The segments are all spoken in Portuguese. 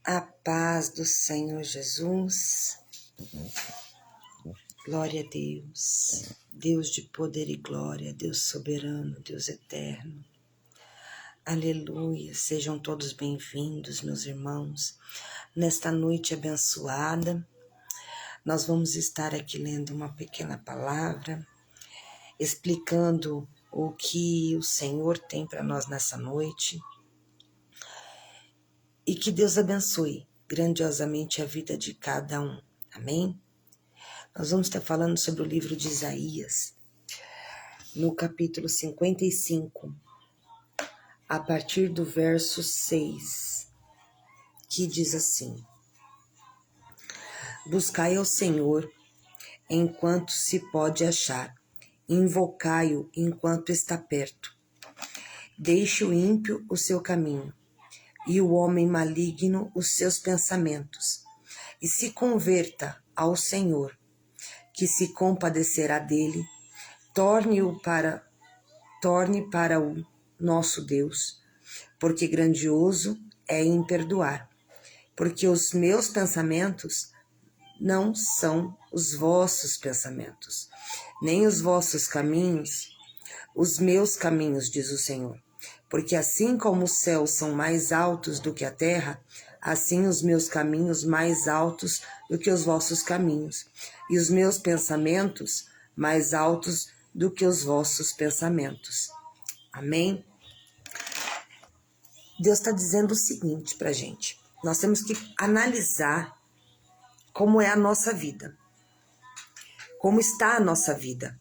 A paz do Senhor Jesus, glória a Deus, Deus de poder e glória, Deus soberano, Deus eterno. Aleluia, sejam todos bem-vindos, meus irmãos. Nesta noite abençoada, nós vamos estar aqui lendo uma pequena palavra, explicando o que o Senhor tem para nós nessa noite. E que Deus abençoe grandiosamente a vida de cada um. Amém? Nós vamos estar falando sobre o livro de Isaías, no capítulo 55, a partir do verso 6, que diz assim: Buscai ao Senhor enquanto se pode achar, invocai-o enquanto está perto. Deixe o ímpio o seu caminho, e o homem maligno os seus pensamentos, e se converta ao Senhor, que se compadecerá dele, torne para o nosso Deus, porque grandioso é em perdoar, porque os meus pensamentos não são os vossos pensamentos, nem os vossos caminhos, os meus caminhos, diz o Senhor. Porque assim como os céus são mais altos do que a terra, assim os meus caminhos mais altos do que os vossos caminhos, e os meus pensamentos mais altos do que os vossos pensamentos. Amém? Deus está dizendo o seguinte para a gente: nós temos que analisar como é a nossa vida, como está a nossa vida.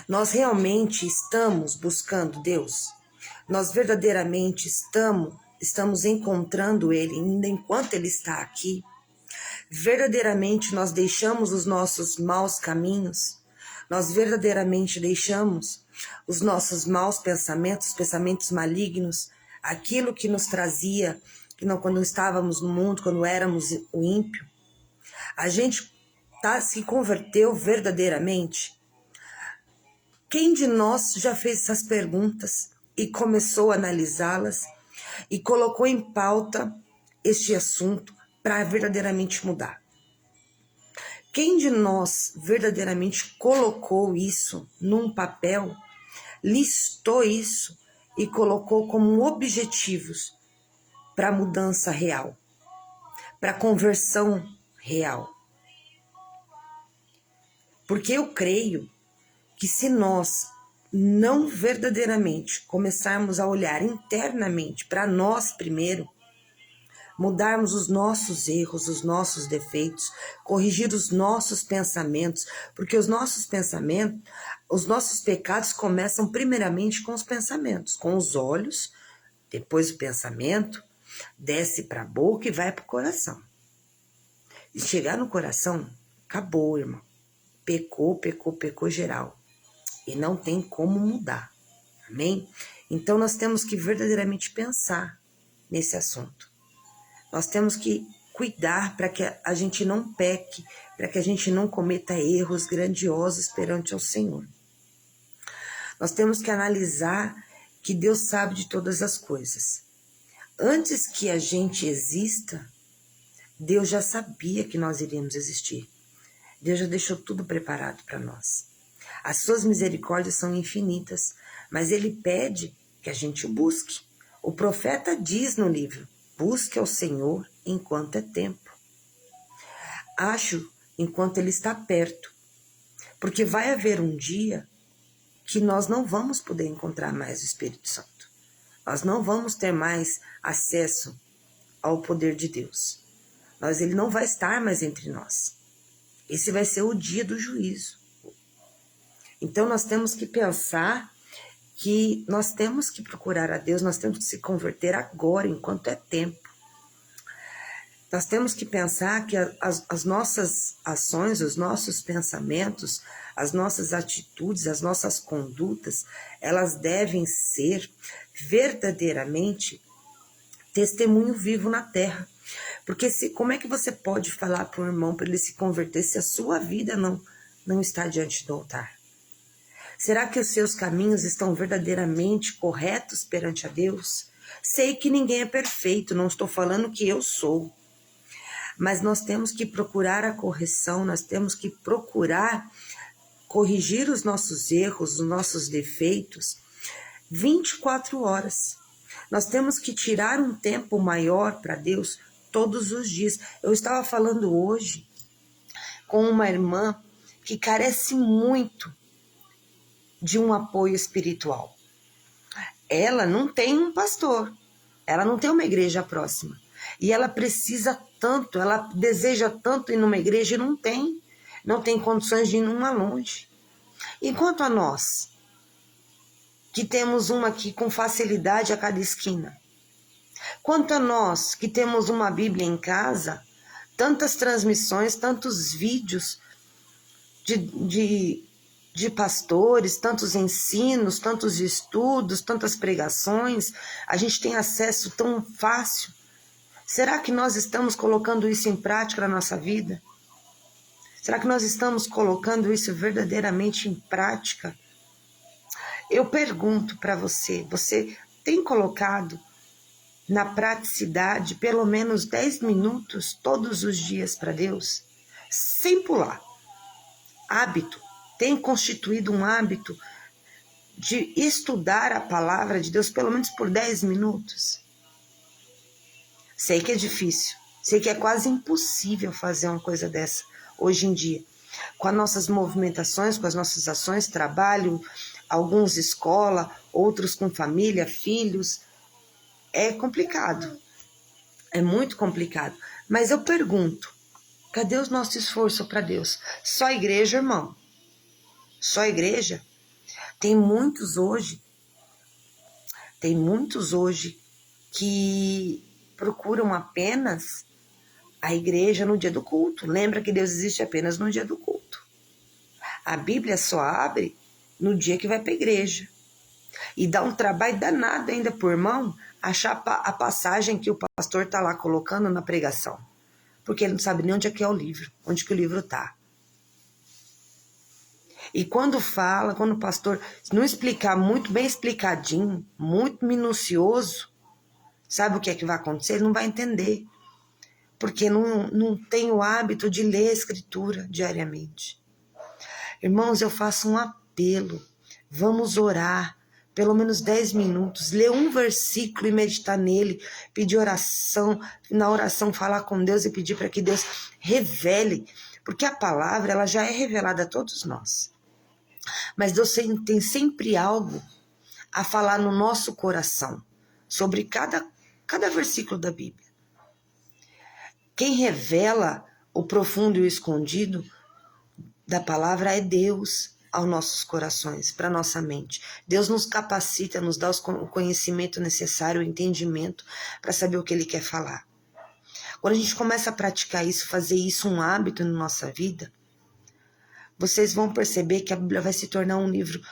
Nós realmente estamos buscando Deus? Nós verdadeiramente estamos encontrando Ele ainda enquanto Ele está aqui? Verdadeiramente nós deixamos os nossos maus caminhos? Nós verdadeiramente deixamos os nossos maus pensamentos, pensamentos malignos, aquilo que nos trazia, quando estávamos no mundo, quando éramos o ímpio? A gente se converteu verdadeiramente? Quem de nós já fez essas perguntas e começou a analisá-las e colocou em pauta este assunto para verdadeiramente mudar? Quem de nós verdadeiramente colocou isso num papel, listou isso e colocou como objetivos para mudança real, para conversão real? Porque eu creio que se nós não verdadeiramente começarmos a olhar internamente para nós primeiro, mudarmos os nossos erros, os nossos defeitos, corrigir os nossos pensamentos, porque os nossos pensamentos, os nossos pecados começam primeiramente com os pensamentos, com os olhos, depois o pensamento, desce para a boca e vai para o coração. E chegar no coração, acabou, irmão. Pecou geral. E não tem como mudar, amém? Então nós temos que verdadeiramente pensar nesse assunto. Nós temos que cuidar para que a gente não peque, para que a gente não cometa erros grandiosos perante ao Senhor. Nós temos que analisar que Deus sabe de todas as coisas. Antes que a gente exista, Deus já sabia que nós iríamos existir. Deus já deixou tudo preparado para nós. As suas misericórdias são infinitas, mas Ele pede que a gente o busque. O profeta diz no livro: busque ao Senhor enquanto é tempo. Acho enquanto Ele está perto, porque vai haver um dia que nós não vamos poder encontrar mais o Espírito Santo. Nós não vamos ter mais acesso ao poder de Deus. Ele não vai estar mais entre nós. Esse vai ser o dia do juízo. Então nós temos que pensar que nós temos que procurar a Deus, nós temos que se converter agora, enquanto é tempo. Nós temos que pensar que as nossas ações, os nossos pensamentos, as nossas atitudes, as nossas condutas, elas devem ser verdadeiramente testemunho vivo na terra. Porque como é que você pode falar para um irmão para ele se converter se a sua vida não está diante do altar? Será que os seus caminhos estão verdadeiramente corretos perante a Deus? Sei que ninguém é perfeito, não estou falando que eu sou. Mas nós temos que procurar a correção, nós temos que procurar corrigir os nossos erros, os nossos defeitos, 24 horas. Nós temos que tirar um tempo maior para Deus todos os dias. Eu estava falando hoje com uma irmã que carece muito de um apoio espiritual. Ela não tem um pastor, ela não tem uma igreja próxima. E ela precisa tanto, ela deseja tanto ir numa igreja e não tem condições de ir numa longe. Enquanto a nós, que temos uma aqui com facilidade a cada esquina, quanto a nós, que temos uma Bíblia em casa, tantas transmissões, tantos vídeos de pastores, tantos ensinos, tantos estudos, tantas pregações, a gente tem acesso tão fácil. Será que nós estamos colocando isso em prática na nossa vida? Será que nós estamos colocando isso verdadeiramente em prática? Eu pergunto para você, você tem colocado na praticidade pelo menos 10 minutos todos os dias para Deus? Sem pular. Hábito. Tem constituído um hábito de estudar a palavra de Deus pelo menos por 10 minutos? Sei que é difícil, sei que é quase impossível fazer uma coisa dessa hoje em dia. Com as nossas movimentações, com as nossas ações, trabalho, alguns escola, outros com família, filhos. É complicado, é muito complicado. Mas eu pergunto, cadê o nosso esforço para Deus? Só igreja, irmão? Só igreja? Tem muitos hoje que procuram apenas a igreja no dia do culto. Lembra que Deus existe apenas no dia do culto. A Bíblia só abre no dia que vai para a igreja. E dá um trabalho danado ainda por irmão achar a passagem que o pastor está lá colocando na pregação. Porque ele não sabe nem onde é que é o livro, onde que o livro está. E quando o pastor não explicar muito bem explicadinho, muito minucioso, sabe o que é que vai acontecer? Ele não vai entender. Porque não tem o hábito de ler a Escritura diariamente. Irmãos, eu faço um apelo. Vamos orar, pelo menos 10 minutos, ler um versículo e meditar nele, pedir oração, na oração falar com Deus e pedir para que Deus revele, porque a palavra ela já é revelada a todos nós. Mas Deus tem sempre algo a falar no nosso coração, sobre cada versículo da Bíblia. Quem revela o profundo e o escondido da palavra é Deus aos nossos corações, para nossa mente. Deus nos capacita, nos dá o conhecimento necessário, o entendimento para saber o que Ele quer falar. Quando a gente começa a praticar isso, fazer isso um hábito na nossa vida, vocês vão perceber que a Bíblia vai se tornar um livro,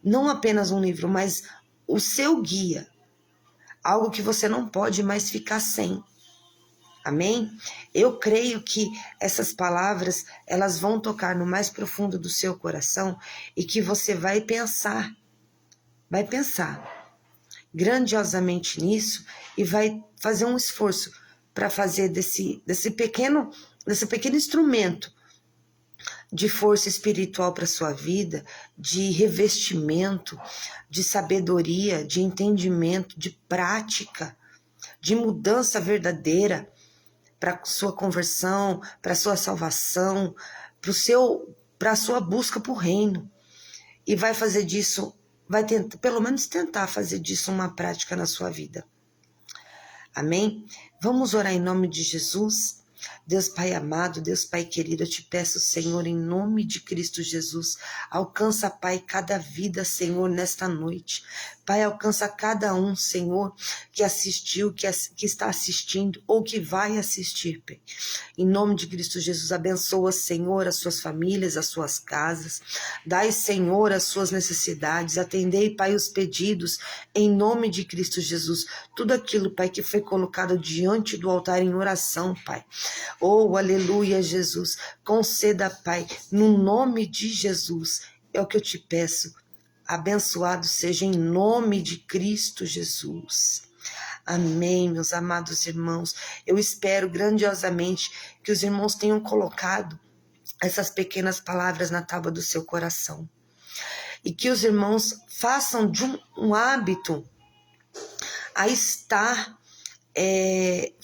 não apenas um livro, mas o seu guia, algo que você não pode mais ficar sem. Amém? Eu creio que essas palavras, elas vão tocar no mais profundo do seu coração e que você vai pensar grandiosamente nisso e vai fazer um esforço para fazer desse pequeno instrumento de força espiritual para sua vida, de revestimento, de sabedoria, de entendimento, de prática, de mudança verdadeira, para sua conversão, para sua salvação, para a sua busca por reino. E vai fazer disso, vai tentar, pelo menos tentar fazer disso uma prática na sua vida. Amém? Vamos orar em nome de Jesus. Deus Pai amado, Deus Pai querido, eu te peço, Senhor, em nome de Cristo Jesus, alcança, Pai, cada vida, Senhor, nesta noite. Pai, alcança cada um, Senhor, que assistiu, que está assistindo ou que vai assistir, Pai. Em nome de Cristo Jesus, abençoa, Senhor, as suas famílias, as suas casas. Dai, Senhor, as suas necessidades. Atendei, Pai, os pedidos, em nome de Cristo Jesus. Tudo aquilo, Pai, que foi colocado diante do altar em oração, Pai. Oh, aleluia, Jesus. Conceda, Pai, no nome de Jesus. É o que eu te peço. Abençoado seja em nome de Cristo Jesus. Amém, meus amados irmãos. Eu espero grandiosamente que os irmãos tenham colocado essas pequenas palavras na tábua do seu coração. E que os irmãos façam de um hábito a estar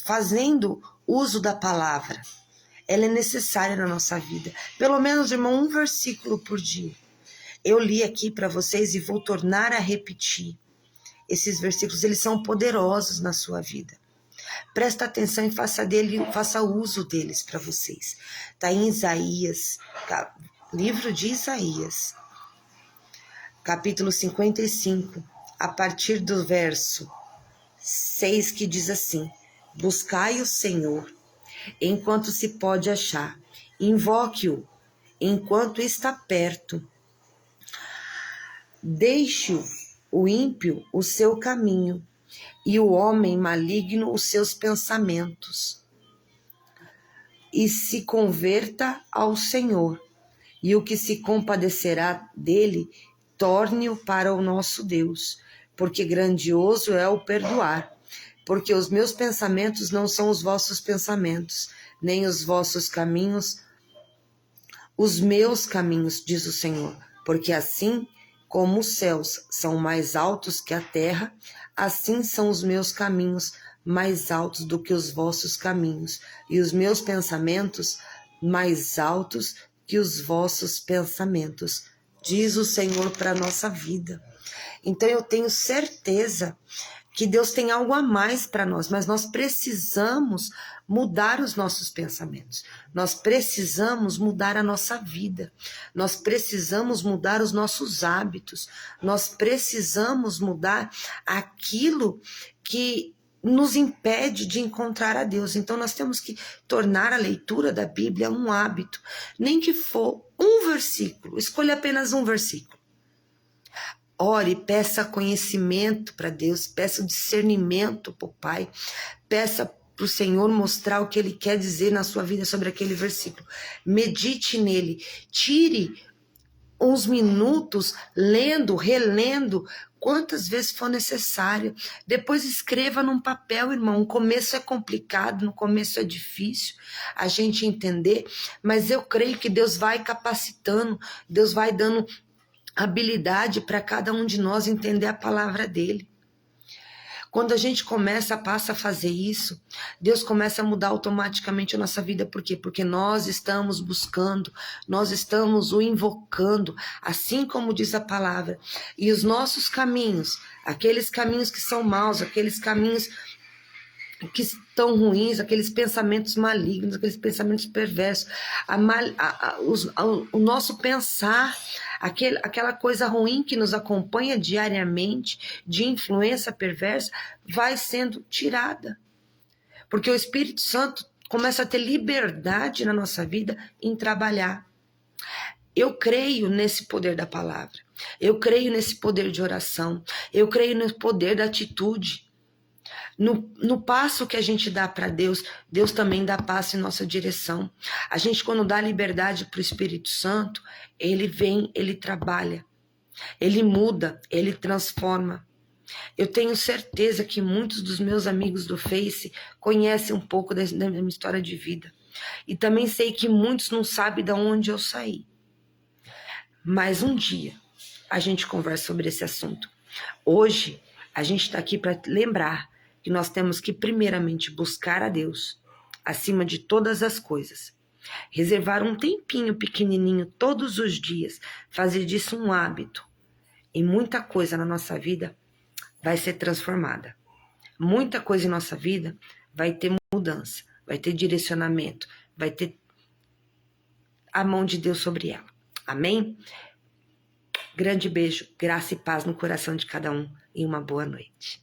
fazendo uso da palavra. Ela é necessária na nossa vida. Pelo menos, irmão, um versículo por dia. Eu li aqui para vocês e vou tornar a repetir. Esses versículos, eles são poderosos na sua vida. Presta atenção e faça uso deles para vocês. Está em Isaías, livro de Isaías, capítulo 55, a partir do verso 6, que diz assim: buscai o Senhor enquanto se pode achar, invoque-o enquanto está perto. Deixe o ímpio o seu caminho e o homem maligno os seus pensamentos, e se converta ao Senhor, e o que se compadecerá dele, torne-o para o nosso Deus, porque grandioso é o perdoar, porque os meus pensamentos não são os vossos pensamentos, nem os vossos caminhos, os meus caminhos, diz o Senhor, porque assim como os céus são mais altos que a terra, assim são os meus caminhos mais altos do que os vossos caminhos, e os meus pensamentos mais altos que os vossos pensamentos, diz o Senhor para a nossa vida. Então eu tenho certeza que Deus tem algo a mais para nós, mas nós precisamos mudar os nossos pensamentos, nós precisamos mudar a nossa vida, nós precisamos mudar os nossos hábitos, nós precisamos mudar aquilo que nos impede de encontrar a Deus. Então nós temos que tornar a leitura da Bíblia um hábito, nem que for um versículo, escolha apenas um versículo. Ore, peça conhecimento para Deus, peça discernimento para o Pai, peça para o Senhor mostrar o que Ele quer dizer na sua vida sobre aquele versículo. Medite nele, tire uns minutos lendo, relendo, quantas vezes for necessário. Depois escreva num papel, irmão. No começo é complicado, no começo é difícil a gente entender, mas eu creio que Deus vai capacitando, Deus vai dando habilidade para cada um de nós entender a palavra dele. Quando a gente passa a fazer isso, Deus começa a mudar automaticamente a nossa vida. Por quê? Porque nós estamos buscando, nós estamos o invocando, assim como diz a palavra. E os nossos caminhos, aqueles caminhos que são maus, aqueles caminhos que estão ruins, aqueles pensamentos malignos, aqueles pensamentos perversos, o nosso pensar, aquela coisa ruim que nos acompanha diariamente, de influência perversa, vai sendo tirada. Porque o Espírito Santo começa a ter liberdade na nossa vida em trabalhar. Eu creio nesse poder da palavra, eu creio nesse poder de oração, eu creio no poder da atitude. No passo que a gente dá para Deus, Deus também dá passo em nossa direção. A gente, quando dá liberdade para o Espírito Santo, ele vem, ele trabalha, ele muda, ele transforma. Eu tenho certeza que muitos dos meus amigos do Face conhecem um pouco da minha história de vida. E também sei que muitos não sabem de onde eu saí. Mas um dia a gente conversa sobre esse assunto. Hoje a gente está aqui para lembrar que nós temos que primeiramente buscar a Deus acima de todas as coisas. Reservar um tempinho pequenininho todos os dias, fazer disso um hábito. E muita coisa na nossa vida vai ser transformada. Muita coisa em nossa vida vai ter mudança, vai ter direcionamento, vai ter a mão de Deus sobre ela. Amém? Grande beijo, graça e paz no coração de cada um e uma boa noite.